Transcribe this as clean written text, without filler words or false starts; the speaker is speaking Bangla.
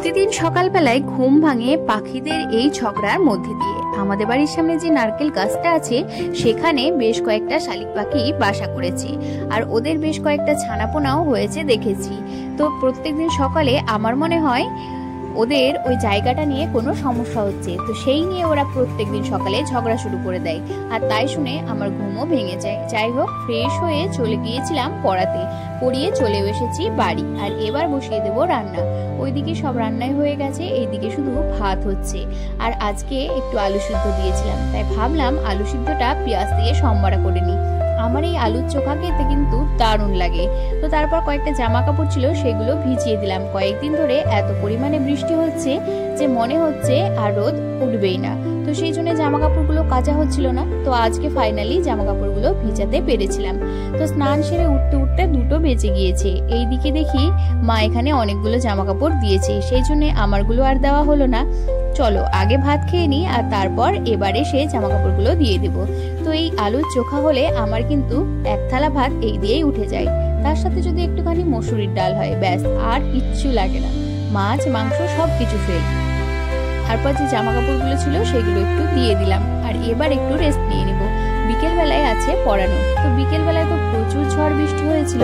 প্রতিদিন সকালবেলায় ঘুম ভাঙে পাখিদের এই ঝগড়ার মধ্যে দিয়ে। আমাদের বাড়ির সামনে যে নারকেল গাছটা আছে সেখানে বেশ কয়েকটা শালিক পাখি বাসা করেছে, আর ওদের বেশ কয়েকটা ছানাপোনাও হয়েছে দেখেছি। তো প্রত্যেকদিন সকালে আমার মনে হয় ওদের ওই জায়গাটা নিয়ে কোনো সমস্যা হচ্ছে, তো সেই নিয়ে ওরা প্রত্যেকদিন সকালে ঝগড়া শুরু করে দেয়। আর তাই শুনে আমার ঘুমও ভেঙে যায়। যাই হোক, ফ্রেশ হয়ে চলে গিয়েছিলাম পড়াতে, পড়িয়ে চলে এসেছি বাড়ি। আর এবার বসিয়ে দেবো রান্না। ওইদিকে সব রান্নাই হয়ে গেছে, এইদিকে শুধু ভাত হচ্ছে। আর আজকে একটু আলু সিদ্ধ দিয়েছিলাম, তাই ভাবলাম আলু সিদ্ধটা পেঁয়াজ দিয়ে সম্বারা করে নিই। আমার এই আলুর চোখা খেতে কিন্তু দারুণ লাগে। তো তারপর কয়েকটা জামা কাপড় ছিল, সেগুলো ভিজিয়ে দিলাম। কয়েকদিন ধরে এত পরিমাণে বৃষ্টি হচ্ছে যে মনে হচ্ছে আর রোদ উঠবেই না, তো সেই জন্য জামা কাপড়গুলো কাচা হচ্ছিল না। তো আজকে ফাইনালি জামা কাপড়গুলো ভিজাতে পেরেছিলাম। তো স্নান সেরে উঠতে উঠতে 2টো বেজে গিয়েছে। এইদিকে দেখি মা এখানে অনেকগুলো জামা কাপড় দিয়েছে, সেই জন্য আমারগুলো আর দেওয়া হলো না। চলো আগে ভাত খেয়ে নিই, আর তারপর এবারে সে জামা কাপড়গুলো দিয়ে দেব। তো এই আলুর চোখা হলে আমার কিন্তু এক থালা ভাত এই দিয়েই উঠে যায়। তার সাথে যদি একটুখানি মসুরির ডাল হয়, ব্যাস আর কিচ্ছু লাগে না। মাছ মাংস সব কিছু ফেল। তারপর যে জামা কাপড়গুলো ছিল সেগুলো একটু দিয়ে দিলাম, আর এবার একটু রেস্ট নিয়ে নেব। বিকেল বেলায় আছে পড়ানো। তো বিকেল বেলায় তো প্রচুর ঝড় বৃষ্টি হয়েছিল।